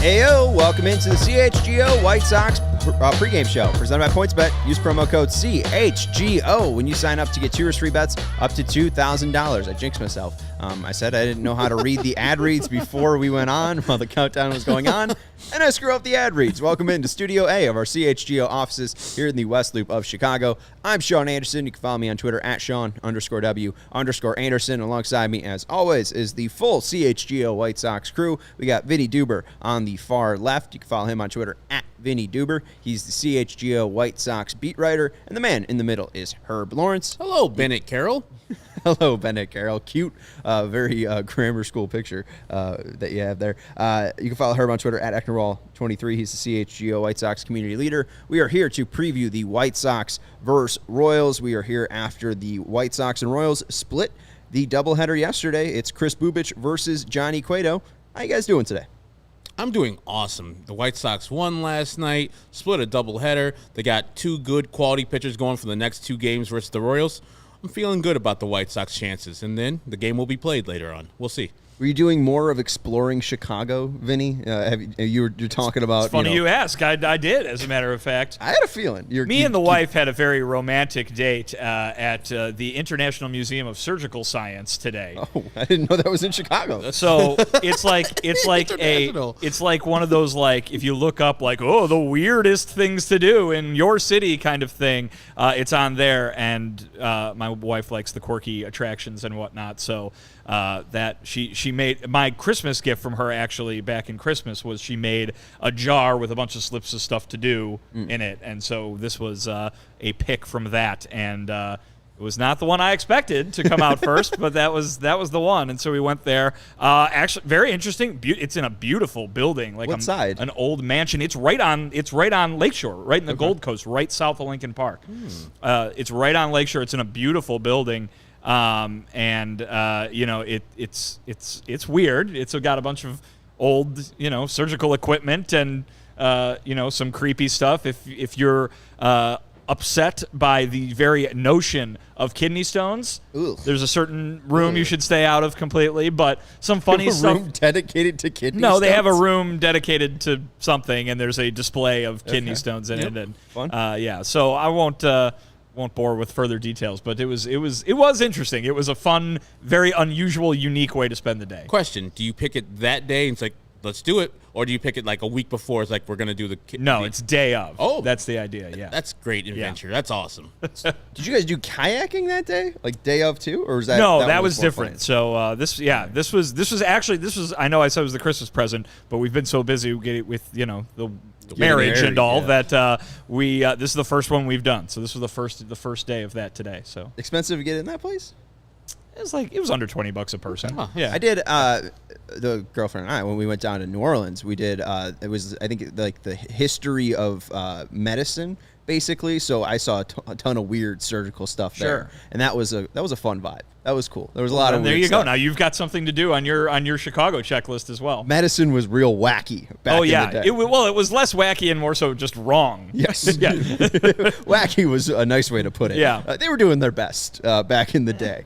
Heyo, welcome into the CHGO White Sox pregame show presented by PointsBet. Use promo code CHGO when you sign up to get 2 free bets up to $2,000. I jinxed myself. I said I didn't know how to read the ad reads before we went on while the countdown was going on, and I screw up the ad reads. Welcome into Studio A of our CHGO offices here in the West Loop of Chicago. I'm Sean Anderson. You can follow me on Twitter at Sean_W_Anderson. Alongside me, as always, is the full CHGO White Sox crew. We got Vinnie Duber on the far left. You can follow him on Twitter at Vinnie Duber. He's the CHGO White Sox beat writer, and the man in the middle is Herb Lawrence. Hello, Bennett Carroll. Hello, Bennett Carroll. Cute, very grammar school picture that you have there. You can follow Herb on Twitter at Ecknerall23. He's the CHGO White Sox community leader. We are here to preview the White Sox versus Royals. We are here after the White Sox and Royals split the doubleheader yesterday. It's Kris Bubic versus Johnny Cueto. How you guys doing today? I'm doing awesome. The White Sox won last night, split a doubleheader. They got 2 good quality pitchers going for the next 2 games versus the Royals. I'm feeling good about the White Sox chances, and then the game will be played later on. We'll see. Were you doing more of exploring Chicago, Vinny? You're talking about. It's funny you ask. I did, as a matter of fact. I had a feeling. Me and the wife had a very romantic date at the International Museum of Surgical Science today. Oh, I didn't know that was in Chicago. So it's like one of those, like, if you look up like, oh, the weirdest things to do in your city kind of thing. It's on there, and my wife likes the quirky attractions and whatnot. So that she made my Christmas gift from her, actually, back in Christmas, was she made a jar with a bunch of slips of stuff to do in it. And so this was a pick from that, and it was not the one I expected to come out first, but that was the one. And so we went there. Actually, very interesting. It's in a beautiful building, like what side? An old mansion. It's right on Lakeshore, right in the Gold Coast, right south of Lincoln Park. It's right on Lakeshore. It's in a beautiful building. It's weird. It's got a bunch of old, surgical equipment and, some creepy stuff. If you're upset by the very notion of kidney stones, there's a certain room you should stay out of completely, but some funny stuff. A room dedicated to kidney stones? No, they have a room dedicated to something, and there's a display of kidney stones in it. And fun. So I won't bore with further details, but it was interesting. It was a fun, very unusual, unique way to spend the day. Question: do you pick it that day and it's like, let's do it, or do you pick it like a week before? It's like, we're gonna do the. No, it's day of. Oh, that's the idea. Yeah, that's great adventure. Yeah. That's awesome. Did you guys do kayaking that day, like day of too, or was that? No, that was different. So this was actually. I know I said it was the Christmas present, but we've been so busy with the marriage and all that this is the first one we've done. So this was the first day of that today. So expensive to get in that place? It was under $20 a person. Huh. Yeah, I did. The girlfriend and I, when we went down to New Orleans, we did. It was, I think, like the history of medicine, basically. So I saw a ton of weird surgical stuff there, and that was a fun vibe. That was cool. There was a lot of weird there you stuff. go. Now you've got something to do on your Chicago checklist as well. Medicine was real wacky back in the day. It was less wacky and more so just wrong. Yes. Yeah. Wacky was a nice way to put it. Yeah. They were doing their best back in the day.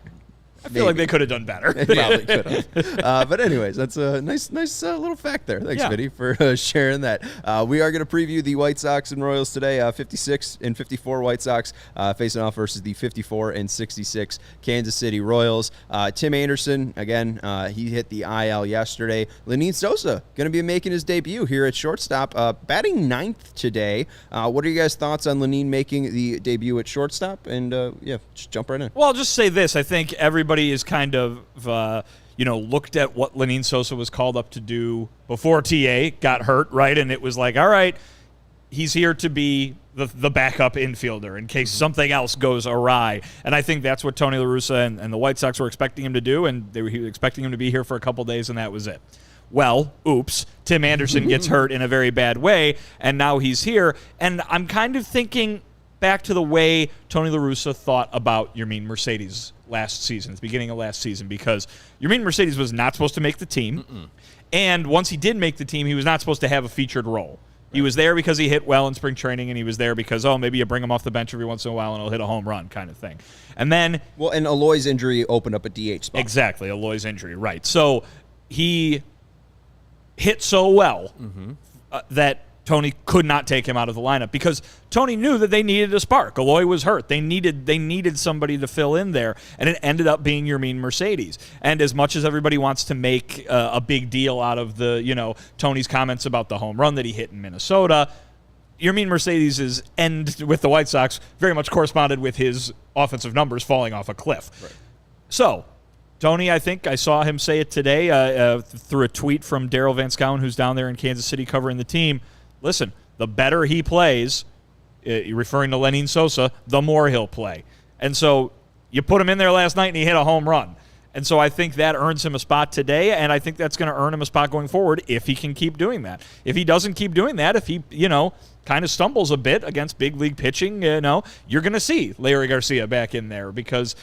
I feel like they could have done better. They probably could have. But anyways, that's a nice little fact there. Thanks, Vinny, for sharing that. We are going to preview the White Sox and Royals today. 56 and 54 White Sox facing off versus the 54 and 66 Kansas City Royals. Tim Anderson, again, he hit the IL yesterday. Leonys Sosa going to be making his debut here at shortstop, batting 9th today. What are you guys' thoughts on Leonys making the debut at shortstop? And just jump right in. Well, I'll just say this. I think everybody is kind of, looked at what Leonys Sosa was called up to do before TA got hurt, right? And it was like, all right, he's here to be the backup infielder in case something else goes awry. And I think that's what Tony La Russa and the White Sox were expecting him to do, and they were expecting him to be here for a couple days, and that was it. Well, oops, Tim Anderson gets hurt in a very bad way, and now he's here. And I'm kind of thinking back to the way Tony La Russa thought about Yermin Mercedes last season, at the beginning of last season, because Yermin Mercedes was not supposed to make the team. And once he did make the team, he was not supposed to have a featured role. He was there because he hit well in spring training, and he was there because, maybe you bring him off the bench every once in a while and he'll hit a home run kind of thing. And then... Well, and Eloy's injury opened up a DH spot. Exactly, Eloy's injury, right. So he hit so well that Tony could not take him out of the lineup because Tony knew that they needed a spark. Aloy was hurt. They needed somebody to fill in there, and it ended up being Yermin Mercedes. And as much as everybody wants to make a big deal out of Tony's comments about the home run that he hit in Minnesota, Yermin Mercedes' end with the White Sox very much corresponded with his offensive numbers falling off a cliff. Right. So, Tony, I think I saw him say it today through a tweet from Daryl Van Schouwen, who's down there in Kansas City covering the team. Listen, the better he plays, referring to Leonys Sosa, the more he'll play. And so you put him in there last night and he hit a home run. And so I think that earns him a spot today, and I think that's going to earn him a spot going forward if he can keep doing that. If he doesn't keep doing that, if he, kind of stumbles a bit against big league pitching, you're going to see Larry Garcia back in there because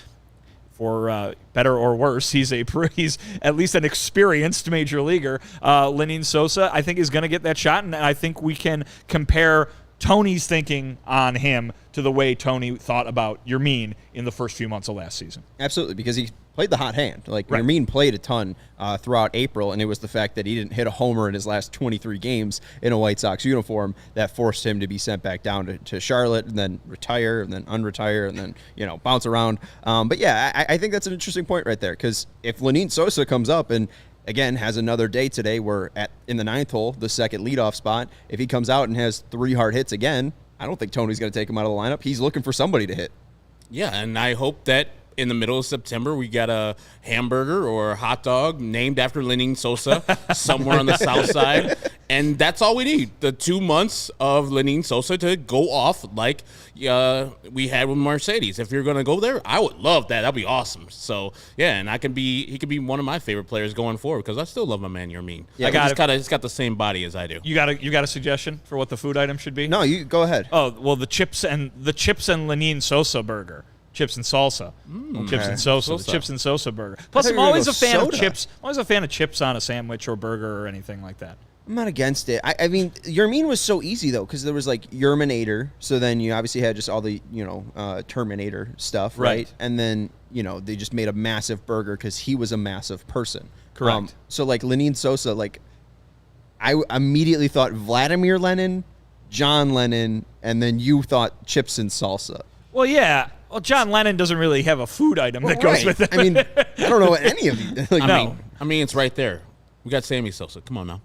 for better or worse, he's at least an experienced major leaguer. Leonys Sosa, I think, is going to get that shot, and I think we can compare Tony's thinking on him to the way Tony thought about Yermin in the first few months of last season. Absolutely, because he played the hot hand. Like, right. Yermin played a ton throughout April, and it was the fact that he didn't hit a homer in his last 23 games in a White Sox uniform that forced him to be sent back down to Charlotte and then retire and then unretire and then, bounce around. But, yeah, I think that's an interesting point right there because if Leonys Sosa comes up and, again, has another day today where in the ninth hole, the second leadoff spot, if he comes out and has 3 hard hits again, I don't think Tony's going to take him out of the lineup. He's looking for somebody to hit. Yeah, and I hope that in the middle of September, we got a hamburger or a hot dog named after Leonys Sosa somewhere on the south side. And that's all we need. The 2 months of Leonys Sosa to go off like we had with Mercedes. If you're going to go there, I would love that. That'd be awesome. So, yeah, and he could be one of my favorite players going forward because I still love my man Yermin. Yeah, he's got the same body as I do. You got a suggestion for what the food item should be? No, you go ahead. Oh, well, the chips and Leonys Sosa burger. Chips and salsa. Chips and Sosa. The chips and Sosa burger. Plus, I'm always a fan of chips. I'm always a fan of chips on a sandwich or burger or anything like that. I'm not against it. I mean, Yermin was so easy, though, because there was, like, Yerminator. So then you obviously had just all the, Terminator stuff, right? And then, they just made a massive burger because he was a massive person. Correct. So, like, Leonys Sosa, like, I immediately thought Vladimir Lenin, John Lennon, and then you thought chips and salsa. Well, yeah. Well, John Lennon doesn't really have a food item that goes with it. I mean, I don't know what any of you. Like, I mean, it's right there. We got Sammy Sosa. Come on now.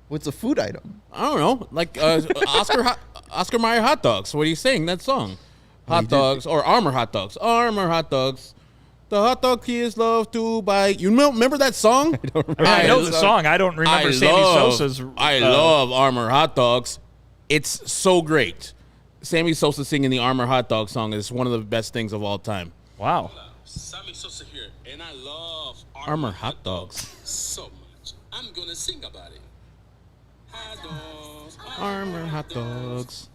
What's a food item? I don't know. Like Oscar Mayer hot dogs. What are you saying? That song. Hot dogs or Armour hot dogs. Armour hot dogs. The hot dog kids love to buy. You remember that song? I don't remember. I know the song. I don't remember Sammy Sosa's. I love Armour hot dogs. It's so great. Sammy Sosa singing the Armour hot dog song is one of the best things of all time. Wow. Sammy Sosa here, and I love Armour hot dogs so much. I'm gonna sing about it. Hot dogs, Armour hot dogs.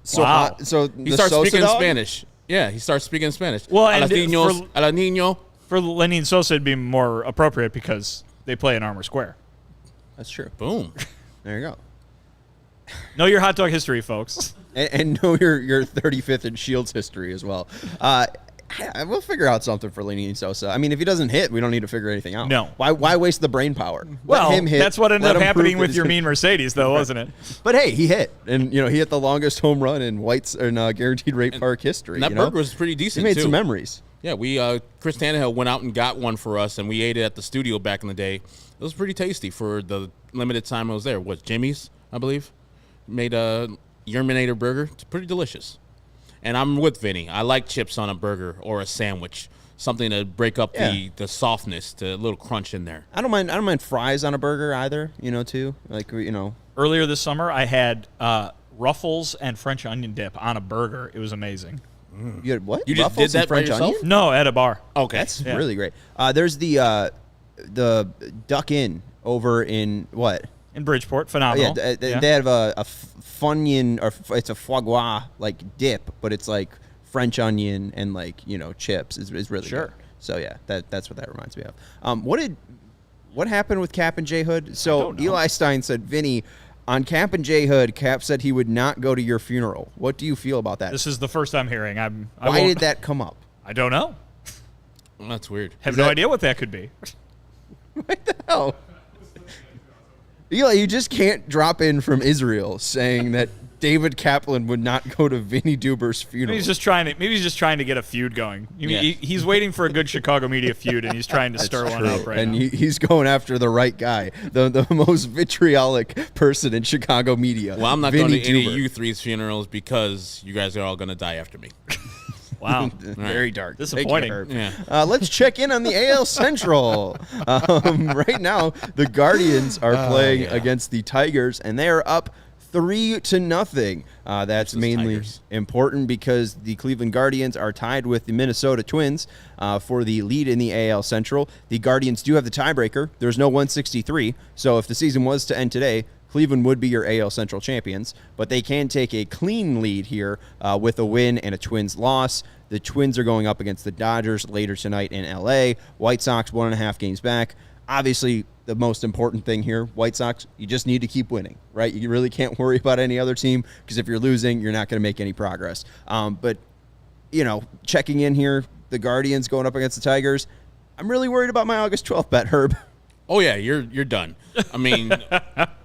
So, wow. So He starts Sosa speaking dog? Spanish. Yeah, he starts speaking Spanish. Well, a and la niño. For Leonys Sosa, it'd be more appropriate because they play in Armour Square. That's true. Boom. There you go. Know your hot dog history, folks. And know your 35th in Shields history as well. We'll figure out something for Leonys Sosa. I mean, if he doesn't hit, we don't need to figure anything out. No. Why waste the brain power? Well, Let him hit. that's what ended Let up him happening prove with that Yermin Mercedes, though, wasn't it? But hey, he hit, and he hit the longest home run in Guaranteed Rate Park history. And that burger was pretty decent. He made too. some memories. Yeah, we Chris Tannehill went out and got one for us, and we ate it at the studio back in the day. It was pretty tasty for the limited time I was there. What, Jimmy's, I believe, made a Yerminator burger. It's pretty delicious. And I'm with Vinny. I like chips on a burger or a sandwich, something to break up the softness, the little crunch in there. I don't mind fries on a burger either. Too like Earlier this summer, I had Ruffles and French onion dip on a burger. It was amazing. You had what? You just Ruffles did and that by French yourself? onion? No, at a bar. Okay. That's really great. There's the Duck Inn over in what? In Bridgeport, phenomenal. They have a Funyun, or it's a foie gras like dip, but it's like French onion and chips is really good. So yeah, that's what that reminds me of. What happened with Cap and J Hood? So Eli Stein said, Vinny, on Cap and J Hood, Cap said he would not go to your funeral. What do you feel about that? This is the first I'm hearing. Why did that come up? I don't know. Well, that's weird. Have no idea what that could be. Oh. Eli, you just can't drop in from Israel saying that David Kaplan would not go to Vinnie Duber's funeral. Maybe he's just trying to get a feud going. He's waiting for a good Chicago media feud, and he's trying to stir one up right and now. He's going after the right guy, the most vitriolic person in Chicago media. Well, I'm not Vinnie going to any Duber. of you three's funerals because you guys are all going to die after me. Wow. Very dark. Disappointing. Thank you, Yeah. Herb. Let's check in on the AL Central. Right now, the Guardians are playing against the Tigers, and they are up 3-0. That's mainly Tigers. important because the Cleveland Guardians are tied with the Minnesota Twins for the lead in the AL Central. The Guardians do have the tiebreaker. There's no 163, so if the season was to end today, Cleveland would be your AL Central champions, but they can take a clean lead here with a win and a Twins loss. The Twins are going up against the Dodgers later tonight in L.A. White Sox 1.5 games back. Obviously, the most important thing here, White Sox, you just need to keep winning, right? You really can't worry about any other team because if you're losing, you're not going to make any progress. But, checking in here, the Guardians going up against the Tigers, I'm really worried about my August 12th bet, Herb. Oh, yeah, you're done. I mean,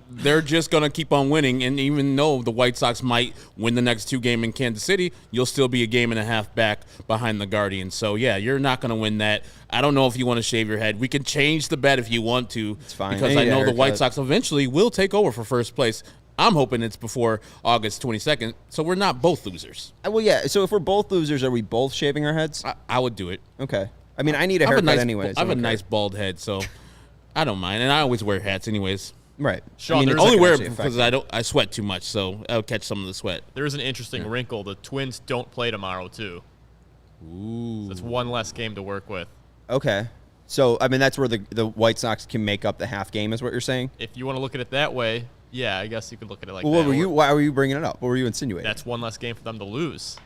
they're just going to keep on winning, and even though the White Sox might win the next 2 games in Kansas City, you'll still be a game and a half back behind the Guardians. So, yeah, you're not going to win that. I don't know if you want to shave your head. We can change the bet if you want to. It's fine. Because I know the White Sox eventually will take over for first place. I'm hoping it's before August 22nd, so we're not both losers. Well, yeah, so if we're both losers, are we both shaving our heads? I would do it. Okay. I mean, I need a haircut anyways. I have a nice bald head, so I don't mind. And I always wear hats anyways. Right. Sean, it's Only not wear gonna it actually because affect I sweat too much, so I'll catch some of the sweat. There's an interesting wrinkle. The Twins don't play tomorrow, too. Ooh. So it's one less game to work with. you. Okay. So, I mean, that's where the White Sox can make up the half game is what you're saying? If you want to look at it that way, yeah, I guess you could look at it like Well, that. why were you bringing it up? What were you insinuating? That's one less game for them to lose.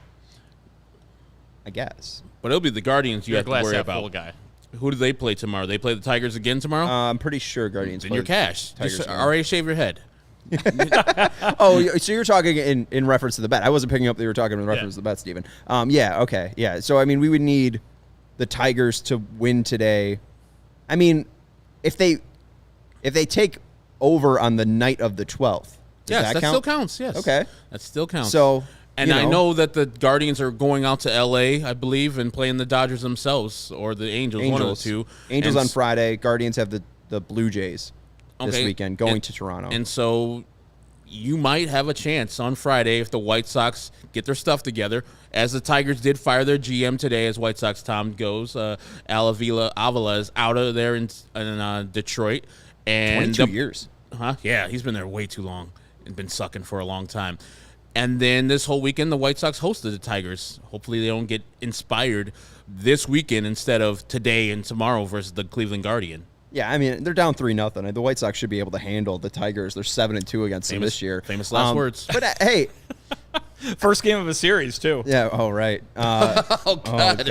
I guess. But it'll be the Guardians you You're a have to glass worry half about. full guy. Who do they play tomorrow? They play the Tigers again tomorrow? I'm pretty sure Guardians Then play you're cash. Tigers Just tomorrow. already shave your head. Oh, so you're talking in reference to the bet. I wasn't picking up that you were talking in reference to the bet, Steven. Yeah, okay. Yeah, so, I mean, we would need the Tigers to win today. I mean, if they take over on the night of the 12th, does Yes, that count? still counts. Yes. Okay. That still counts. So, and I know that the Guardians are going out to L.A., I believe, and playing the Dodgers themselves or the Angels. One of the two. Angels And on Friday. Guardians have the Blue Jays this weekend going to Toronto. And so you might have a chance on Friday if the White Sox get their stuff together, as the Tigers did fire their GM today, as White Sox Tom goes. Avila is out of there in Detroit. And 22 years. Yeah, he's been there way too long and been sucking for a long time. And then this whole weekend, the White Sox hosted the Tigers. Hopefully they don't get inspired this weekend instead of today and tomorrow versus the Cleveland Guardian. Yeah, I mean, they're down 3-0. The White Sox should be able to handle the Tigers. They're 7-2 against them this year. Famous last words. But, hey. First game of a series, too. Yeah, right. Oh, God.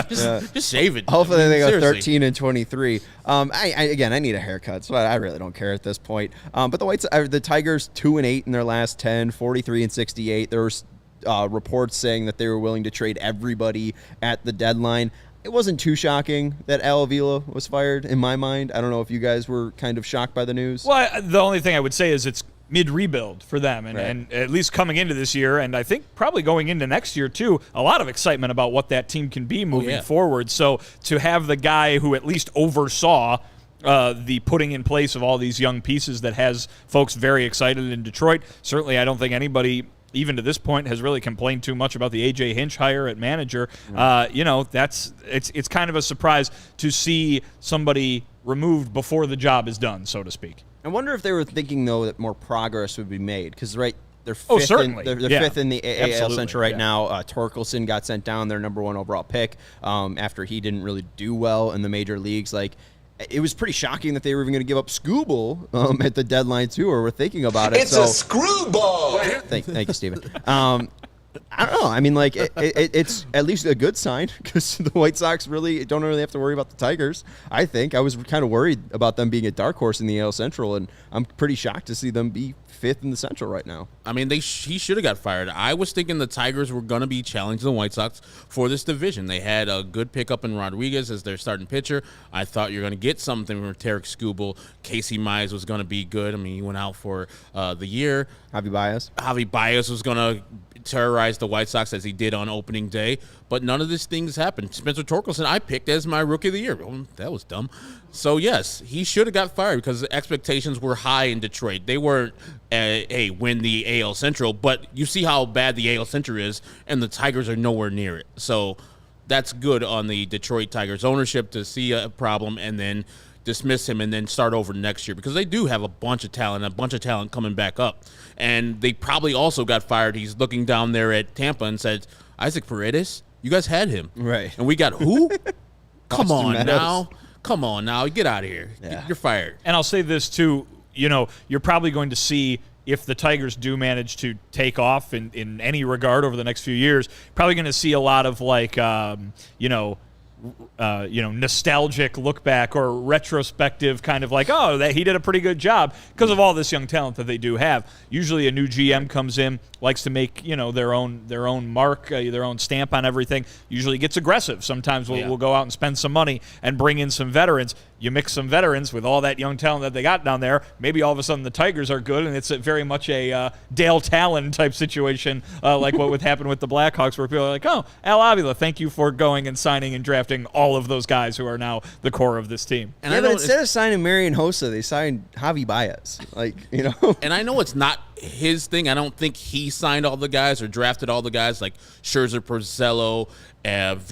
Just shave it. Hopefully they go Seriously. 13-23. I need a haircut, so I really don't care at this point. But the Tigers 2-8 in their last 10, 43-68. There were reports saying that they were willing to trade everybody at the deadline. It wasn't too shocking that Avila was fired, in my mind. I don't know if you guys were kind of shocked by the news. Well, the only thing I would say is it's mid-rebuild for them, and at least coming into this year, and I think probably going into next year, too, a lot of excitement about what that team can be moving forward. So to have the guy who at least oversaw the putting in place of all these young pieces that has folks very excited in Detroit, certainly I don't think anybody even to this point, has really complained too much about the A.J. Hinch hire at manager. It's kind of a surprise to see somebody removed before the job is done, so to speak. I wonder if they were thinking, though, that more progress would be made. Because, they're fifth, they're fifth in the AL Central right now. Torkelson got sent down, their number 1 overall pick, after he didn't really do well in the major leagues. It was pretty shocking that they were even going to give up Scooble at the deadline, too, or were thinking about it. It's a screwball. Thank you, Steven. I don't know. I mean, like, it's at least a good sign because the White Sox don't really have to worry about the Tigers. I think I was kind of worried about them being a dark horse in the AL Central, and I'm pretty shocked to see them be fifth in the Central right now. I mean, he should have got fired. I was thinking the Tigers were going to be challenging the White Sox for this division. They had a good pickup in Rodriguez as their starting pitcher. I thought you're going to get something from Tarek Skubal. Casey Mize was going to be good. I mean, he went out for the year. Javi Baez was going to terrorize the White Sox as he did on opening day, but none of these things happened. Spencer Torkelson, I picked as my rookie of the year. Oh, that was dumb. So, yes, he should have got fired because the expectations were high in Detroit. They weren't, hey, win the AL Central, but you see how bad the AL Central is, and the Tigers are nowhere near it. So that's good on the Detroit Tigers ownership to see a problem and then dismiss him and then start over next year because they do have a bunch of talent coming back up. And they probably also got fired. He's looking down there at Tampa and said, Isaac Paredes, you guys had him. Right. And we got who? Come on Meadows. now. Get out of here. Yeah. You're fired. And I'll say this, too. You're probably going to see if the Tigers do manage to take off in any regard over the next few years, probably going to see a lot of, like, nostalgic look back or retrospective kind of like, oh, that he did a pretty good job because of all this young talent that they do have. Usually a new GM comes in, likes to make, their own mark, their own stamp on everything. Usually gets aggressive. Sometimes we'll go out and spend some money and bring in some veterans. You mix some veterans with all that young talent that they got down there. Maybe all of a sudden the Tigers are good, and it's very much a Dale Talon type situation, like what would happen with the Blackhawks, where people are like, oh, Al Avila, thank you for going and signing and drafting all of those guys who are now the core of this team. And but instead of signing Marian Hossa, they signed Javi Baez. And I know it's not his thing. I don't think he signed all the guys or drafted all the guys like Scherzer, Porcello,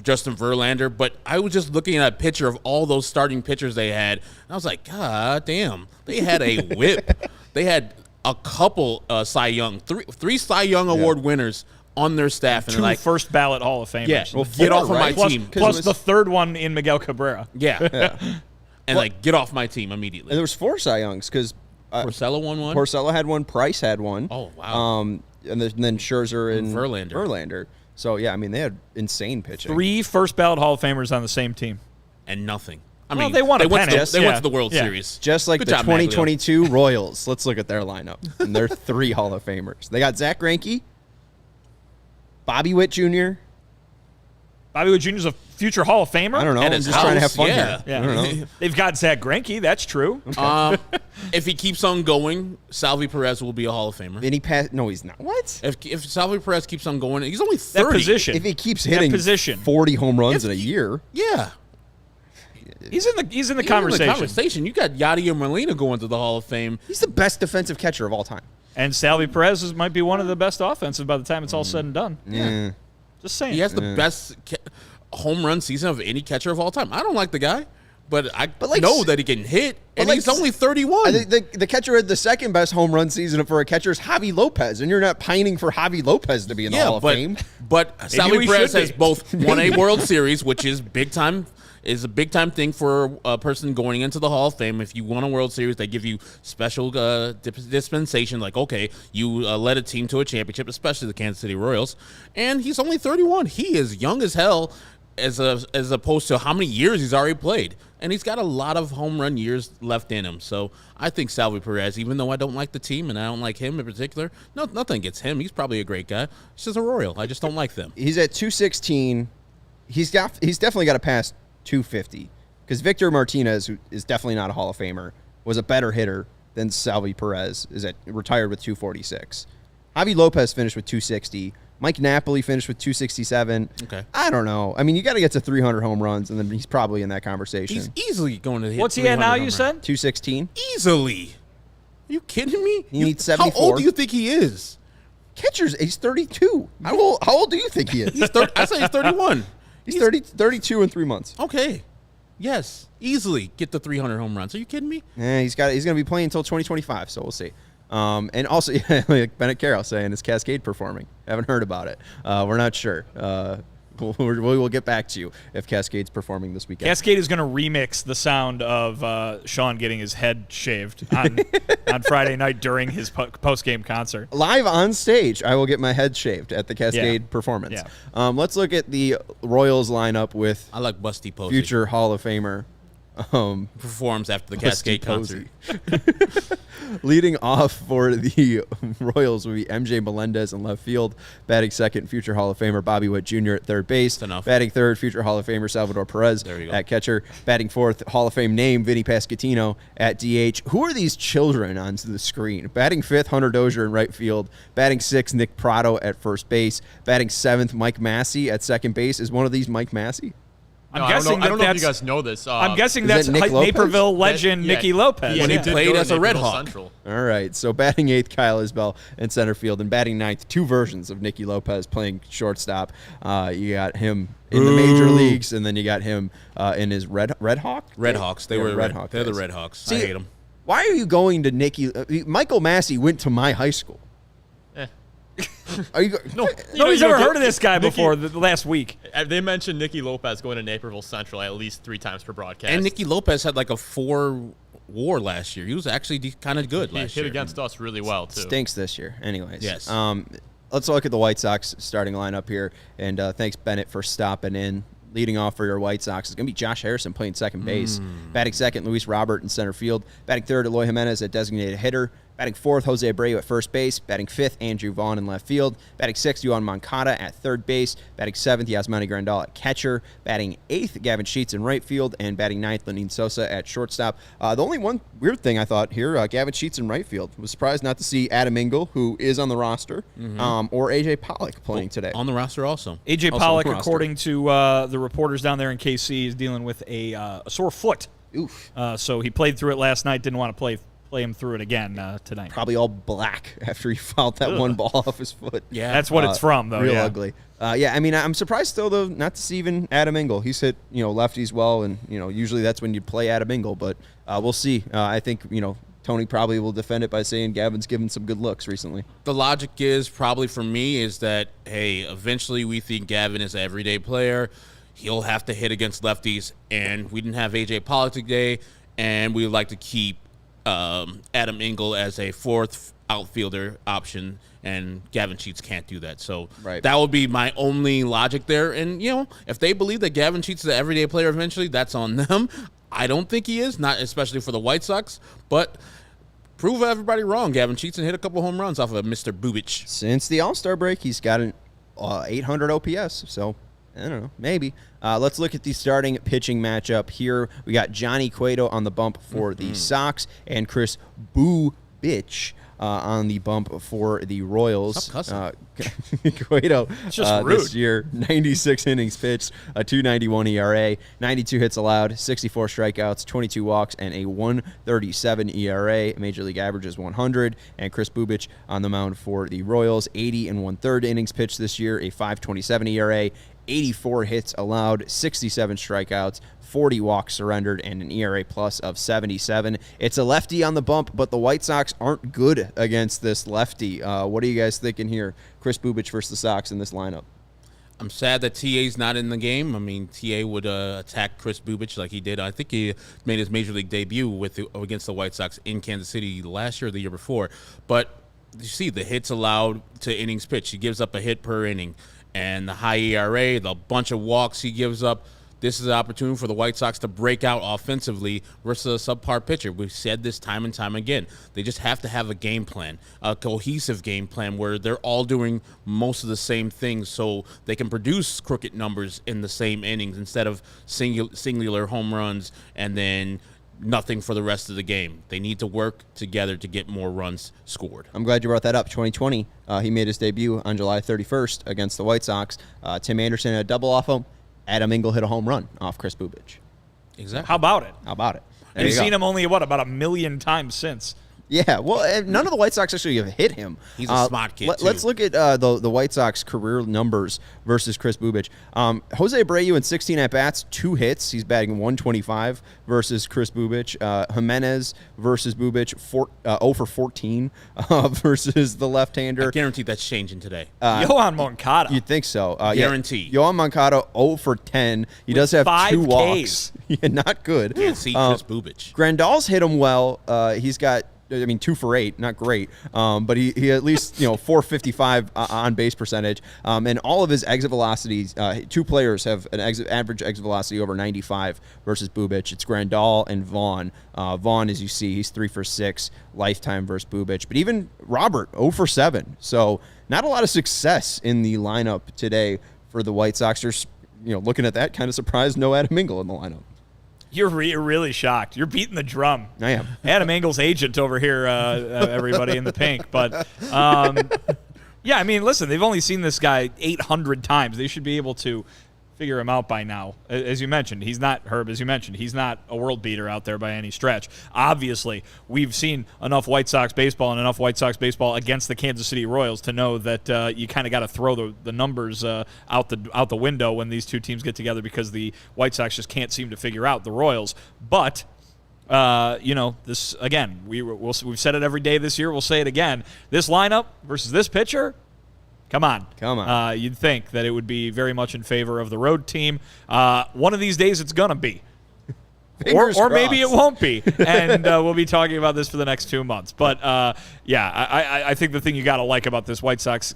Justin Verlander, but I was just looking at a picture of all those starting pitchers they had, and I was like, God damn, they had a whip. They had a couple Cy Young, three Cy Young Award winners on their staff. And two first ballot Hall of Famers. Yeah, well, get off of my team. Plus the third one in Miguel Cabrera. Yeah. And get off my team immediately. And there was 4 Cy Youngs because Porcello won one. Porcello had one. Price had one. Oh, wow. And then Scherzer and Verlander. So, yeah, I mean, they had insane pitching. 3 first ballot Hall of Famers on the same team. And nothing. I Well, mean, they won a pennant. They went to the World Series. Just like Good the job, 2022 Royals. Let's look at their lineup. And they're 3 Hall of Famers. They got Zach Greinke, Bobby Witt Jr. Bobby Witt Jr. is a future Hall of Famer? I don't know. I'm just trying to have fun here. Yeah. I don't know. They've got Zach Greinke. That's true. Okay. If he keeps on going, Salvi Perez will be a Hall of Famer. No, he's not. What? If Salvi Perez keeps on going, he's only 30. That position. If he keeps hitting 40 home runs in a year. Yeah. He's in the conversation. You got Yadier Molina going to the Hall of Fame. He's the best defensive catcher of all time. And Salvi Perez might be one of the best offensive by the time it's all said and done. Yeah. Just saying. He has the best home run season of any catcher of all time. I don't like the guy, but I know that he can hit, and he's only 31. I think the catcher had the second best home run season for a catcher is Javi Lopez, and you're not pining for Javi Lopez to be in the Hall of Fame. But Salvi Perez has both won a World Series, which is big time. Is a big-time thing for a person going into the Hall of Fame. If you won a World Series, they give you special dispensation, like, okay, you led a team to a championship, especially the Kansas City Royals, and he's only 31. He is young as hell as opposed to how many years he's already played, and he's got a lot of home run years left in him. So I think Salvi Perez, even though I don't like the team and I don't like him in particular, nothing against him. He's probably a great guy. He's just a Royal. I just don't like them. He's at 216. He's definitely got to pass 250 because Victor Martinez, who is definitely not a Hall of Famer, was a better hitter than Salvi Perez, retired with 246. Javi Lopez finished with 260. Mike Napoli finished with 267. Okay. I don't know. I mean, you got to get to 300 home runs, and then he's probably in that conversation. He's easily going to hit. What's he at now, you said? 216. Easily. Are you kidding me? He needs 74. How old do you think he is? Catcher's, he's 32. How old do you think he is? I say he's 31. He's 32 in 3 months. Okay. Yes. Easily get the 300 home runs. Are you kidding me? Yeah, he's going to be playing until 2025, so we'll see. And also, like Bennett Carroll saying, is Cascade performing? Haven't heard about it. We're not sure. We will get back to you if Cascade's performing this weekend. Cascade is going to remix the sound of Sean getting his head shaved on Friday night during his post-game concert. Live on stage, I will get my head shaved at the Cascade performance. Yeah. Let's look at the Royals lineup with I like Busty Posey. future Hall of Famer. Performs after the Cascade concert. Leading off for the Royals will be MJ Melendez in left field. Batting second, future Hall of Famer Bobby Witt Jr. at third base. That's enough. Batting third, future Hall of Famer Salvador Perez at catcher. Batting fourth, Hall of Fame name Vinny Pasquantino at DH. Who are these children on the screen? Batting fifth, Hunter Dozier in right field. Batting sixth, Nick Prado at first base. Batting seventh, Mike Massey at second base. Is one of these Mike Massey? I'm guessing I don't know if you guys know this. I'm guessing that's Nick Lopez? Naperville legend Nicky Lopez. When he did played go to as a Red Naperville Hawk. Central. All right, so batting eighth, Kyle Isbell in center field, and batting ninth, two versions of Nicky Lopez playing shortstop. You got him in the major leagues, and then you got him in his Red Hawk? Red Hawks. They were Red Hawk. They're the guys. Red Hawks. See, I hate them. Why are you going to Nicky? Michael Massey went to my high school. Are you Nobody's ever heard of this guy before the last week. They mentioned Nicky Lopez going to Naperville Central at least 3 times per broadcast. And Nicky Lopez had like a 4 WAR last year. He was actually kind of good he last hit year. against us really well, too. stinks this year? Anyways, Yes. Let's look at the White Sox starting lineup here, and thanks Bennett for stopping in. Leading off for your White Sox is going to be Josh Harrison playing second base. Batting second, Luis Robert in center field. Batting third, Eloy Jimenez at designated hitter. Batting fourth, Jose Abreu at first base. Batting fifth, Andrew Vaughn in left field. Batting sixth, Yohan Moncada at third base. Batting seventh, Yasmani Grandal at catcher. Batting eighth, Gavin Sheets in right field. And batting ninth, Leonys Sosa at shortstop. The only one weird thing I thought here, Gavin Sheets in right field. Was surprised not to see Adam Engel, who is on the roster, or A.J. Pollock playing today. On the roster also. A.J. Also Pollock, on the roster. according to the reporters down there in KC, is dealing with a sore foot. Oof. So he played through it last night, didn't want to play him through it again tonight. Probably all black after he fouled that one ball off his foot. Yeah. That's what it's from, though. Real yeah. ugly. I mean, I'm surprised still, though, not to see even Adam Engel. He's hit, lefties well, and, usually that's when you play Adam Engel, but we'll see. I think, Tony probably will defend it by saying Gavin's given some good looks recently. The logic is probably for me is that, hey, eventually we think Gavin is an everyday player. He'll have to hit against lefties, and we didn't have A.J. Pollock today, and we would like to keep Adam Engel as a fourth outfielder option, and Gavin Sheets can't do that. So that would be my only logic there. And, if they believe that Gavin Sheets is an everyday player eventually, that's on them. I don't think he is, not especially for the White Sox, but prove everybody wrong. Gavin Sheets and hit a couple home runs off of Mr. Bubich. Since the All-Star break, he's got an 800 OPS, so I don't know, maybe. Let's look at the starting pitching matchup here. We got Johnny Cueto on the bump for the Sox and Kris Bubic on the bump for the Royals. Stop Cueto just rude. this year, 96 innings pitched, a 2.91 ERA, 92 hits allowed, 64 strikeouts, 22 walks, and a 1.37 ERA. Major League average is 100. And Kris Bubic on the mound for the Royals, 80 1/3 innings pitched this year, a 5.27 ERA, 84 hits allowed, 67 strikeouts, 40 walks surrendered, and an ERA plus of 77. It's a lefty on the bump, but the White Sox aren't good against this lefty. What are you guys thinking here? Kris Bubic versus the Sox in this lineup. I'm sad that TA's not in the game. I mean, TA would attack Kris Bubic like he did. I think he made his Major League debut against the White Sox in Kansas City last year or the year before. But you see the hits allowed to innings pitched. He gives up a hit per inning. And the high ERA, the bunch of walks he gives up, this is an opportunity for the White Sox to break out offensively versus a subpar pitcher. We've said this time and time again. They just have to have a game plan, a cohesive game plan where they're all doing most of the same things so they can produce crooked numbers in the same innings instead of singular home runs and then nothing for the rest of the game. They need to work together to get more runs scored. I'm glad you brought that up. 2020, he made his debut on July 31st against the White Sox. Tim Anderson had a double off him. Adam Engel hit a home run off Kris Bubic. Exactly. How about it? How about it? You've seen him only, about 1 million times since. Yeah, well, none of the White Sox actually have hit him. He's a smart kid, too. Let's look at the White Sox career numbers versus Kris Bubic. Jose Abreu in 16 at-bats, 2 hits. He's batting 125 versus Kris Bubic. Jimenez versus Bubich, 0 for 14 versus the left-hander. I guarantee that's changing today. Yohan Moncada. You'd think so. Guarantee. Yeah. Yohan Moncada, 0 for 10. He does have 5 2 walks. Ks. Yeah, not good. Can't see Kris Bubic. Grandal's hit him well. He's got, 2 for 8, not great, but he at least 455 on base percentage, and all of his exit velocities. 2 players have an average exit velocity over 95 versus Bubich. It's Grandal and Vaughn. Vaughn, as you see, he's 3 for 6 lifetime versus Bubich, but even Robert 0 for 7. So not a lot of success in the lineup today for the White Sox. Just looking at that, kind of surprised no Adam Engel in the lineup. You're really shocked. You're beating the drum. I am. Adam Engel's agent over here, everybody in the pink. But, yeah, I mean, listen, they've only seen this guy 800 times. They should be able to figure him out by now. As you mentioned, he's not, Herb, as you mentioned, he's not a world beater out there by any stretch. Obviously, we've seen enough White Sox baseball and enough White Sox baseball against the Kansas City Royals to know that you kind of got to throw the numbers out the window when these two teams get together, because the White Sox just can't seem to figure out the Royals. But this again, we've said it every day this year. We'll say it again. This lineup versus this pitcher. Come on. You'd think that it would be very much in favor of the road team. One of these days it's going to be. Or maybe it won't be. And we'll be talking about this for the next 2 months. But, I think the thing you got to like about this White Sox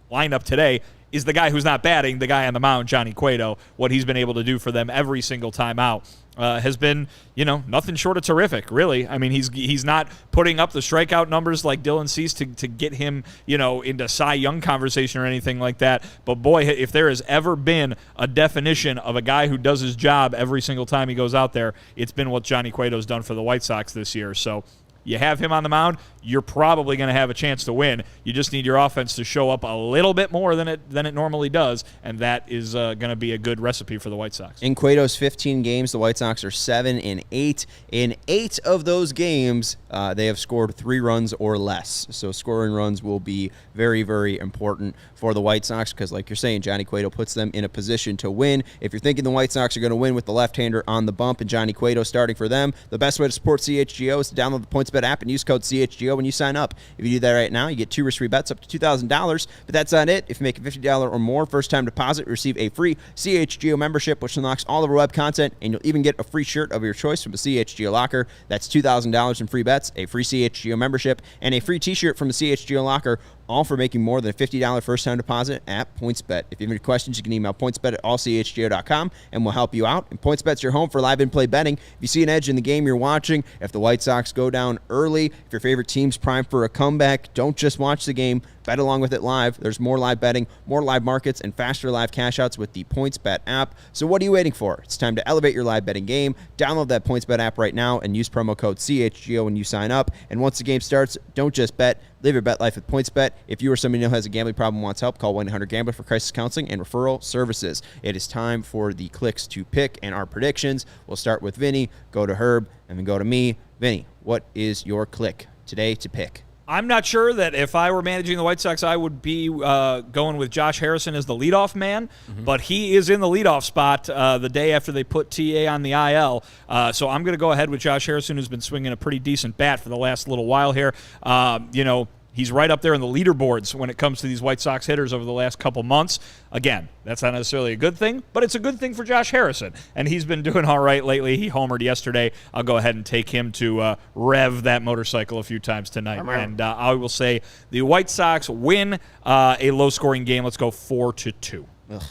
lineup today is the guy who's not batting, the guy on the mound, Johnny Cueto. What he's been able to do for them every single time out has been, nothing short of terrific, really. I mean, he's not putting up the strikeout numbers like Dylan Cease to get him, into Cy Young conversation or anything like that. But, boy, if there has ever been a definition of a guy who does his job every single time he goes out there, it's been what Johnny Cueto's done for the White Sox this year. So you have him on the mound, you're probably going to have a chance to win. You just need your offense to show up a little bit more than it normally does, and that is going to be a good recipe for the White Sox. In Cueto's 15 games, the White Sox are 7-8. In 8 of those games, they have scored 3 runs or less. So scoring runs will be very, very important for the White Sox because, like you're saying, Johnny Cueto puts them in a position to win. If you're thinking the White Sox are going to win with the left-hander on the bump and Johnny Cueto starting for them, the best way to support CHGO is to download the PointsBet app and use code CHGO when you sign up. If you do that right now, you get 2 risk-free bets up to $2,000. But that's not it. If you make a $50 or more first-time deposit, receive a free CHGO membership, which unlocks all of our web content, and you'll even get a free shirt of your choice from the CHGO locker. That's $2,000 in free bets, a free CHGO membership, and a free t-shirt from the CHGO locker, all for making more than a $50 first-time deposit at PointsBet. If you have any questions, you can email pointsbet@allchgo.com, and we'll help you out. And PointsBet's your home for live in-play betting. If you see an edge in the game you're watching, if the White Sox go down early, if your favorite team's primed for a comeback, don't just watch the game. Bet along with it live. There's more live betting, more live markets, and faster live cash-outs with the PointsBet app. So what are you waiting for? It's time to elevate your live betting game. Download that PointsBet app right now and use promo code CHGO when you sign up. And once the game starts, don't just bet. Live your bet life with PointsBet. If you or somebody you know has a gambling problem and wants help, call 1-800-GAMBLER for crisis counseling and referral services. It is time for the clicks to pick and our predictions. We'll start with Vinny, go to Herb, and then go to me. Vinny, what is your click today to pick? I'm not sure that if I were managing the White Sox, I would be going with Josh Harrison as the leadoff man, but he is in the leadoff spot the day after they put TA on the IL. So I'm going to go ahead with Josh Harrison, who's been swinging a pretty decent bat for the last little while here. He's right up there in the leaderboards when it comes to these White Sox hitters over the last couple months. Again, that's not necessarily a good thing, but it's a good thing for Josh Harrison. And he's been doing all right lately. He homered yesterday. I'll go ahead and take him to rev that motorcycle a few times tonight. And I will say the White Sox win a low-scoring game. Let's go 4-2. Ugh.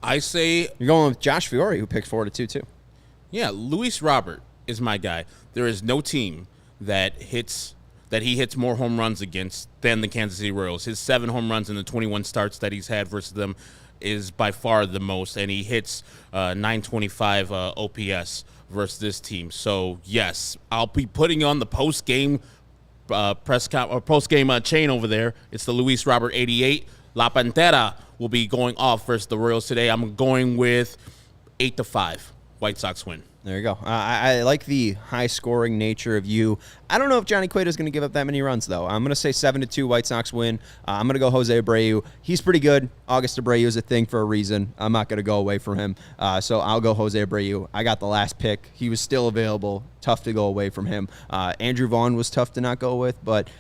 I say... You're going with Josh Fiore, who picked 4-2, too. Yeah, Luis Robert is my guy. There is no team that he hits more home runs against than the Kansas City Royals. His 7 home runs in the 21 starts that he's had versus them is by far the most, and he hits 925 OPS versus this team. So, yes, I'll be putting on the post-game post-game chain over there. It's the Luis Robert 88. La Pantera will be going off versus the Royals today. I'm going with 8-5. White Sox win. There you go. I like the high-scoring nature of you. I don't know if Johnny Cueto is going to give up that many runs, though. I'm going to say 7-2 White Sox win. I'm going to go Jose Abreu. He's pretty good. August Abreu is a thing for a reason. I'm not going to go away from him. So I'll go Jose Abreu. I got the last pick. He was still available. Tough to go away from him. Andrew Vaughn was tough to not go with, but,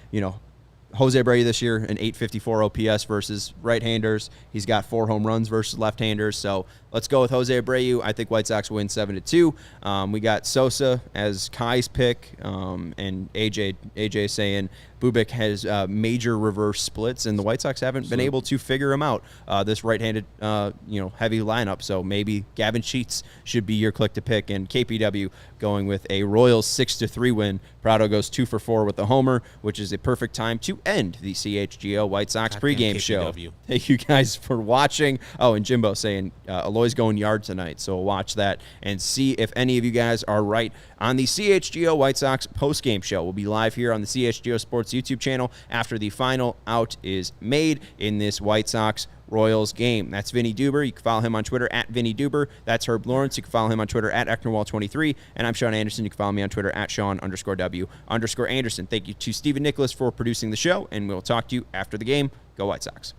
Jose Abreu this year, an 854 OPS versus right-handers. He's got 4 home runs versus left-handers. So let's go with Jose Abreu. I think White Sox win 7-2. We got Sosa as Kai's pick, and AJ saying Bubich has major reverse splits, and the White Sox haven't been able to figure him out. This right-handed, heavy lineup. So maybe Gavin Sheets should be your click to pick, and KPW going with a Royals 6-3 win. Prado goes 2 for 4 with the homer, which is a perfect time to end the CHGO White Sox pregame show. Thank you guys for watching. Oh, and Jimbo saying Eloy's going yard tonight, so we'll watch that and see if any of you guys are right on the CHGO White Sox postgame show. We'll be live here on the CHGO Sports YouTube channel after the final out is made in this White Sox Royals game. That's Vinnie Duber. You can follow him on Twitter at Vinnie Duber. That's Herb Lawrence. You can follow him on Twitter at Ecknerwall23. And I'm Sean Anderson. You can follow me on Twitter at Sean_W_Anderson. Thank you to Stephen Nicholas for producing the show, and we'll talk to you after the game. Go White Sox.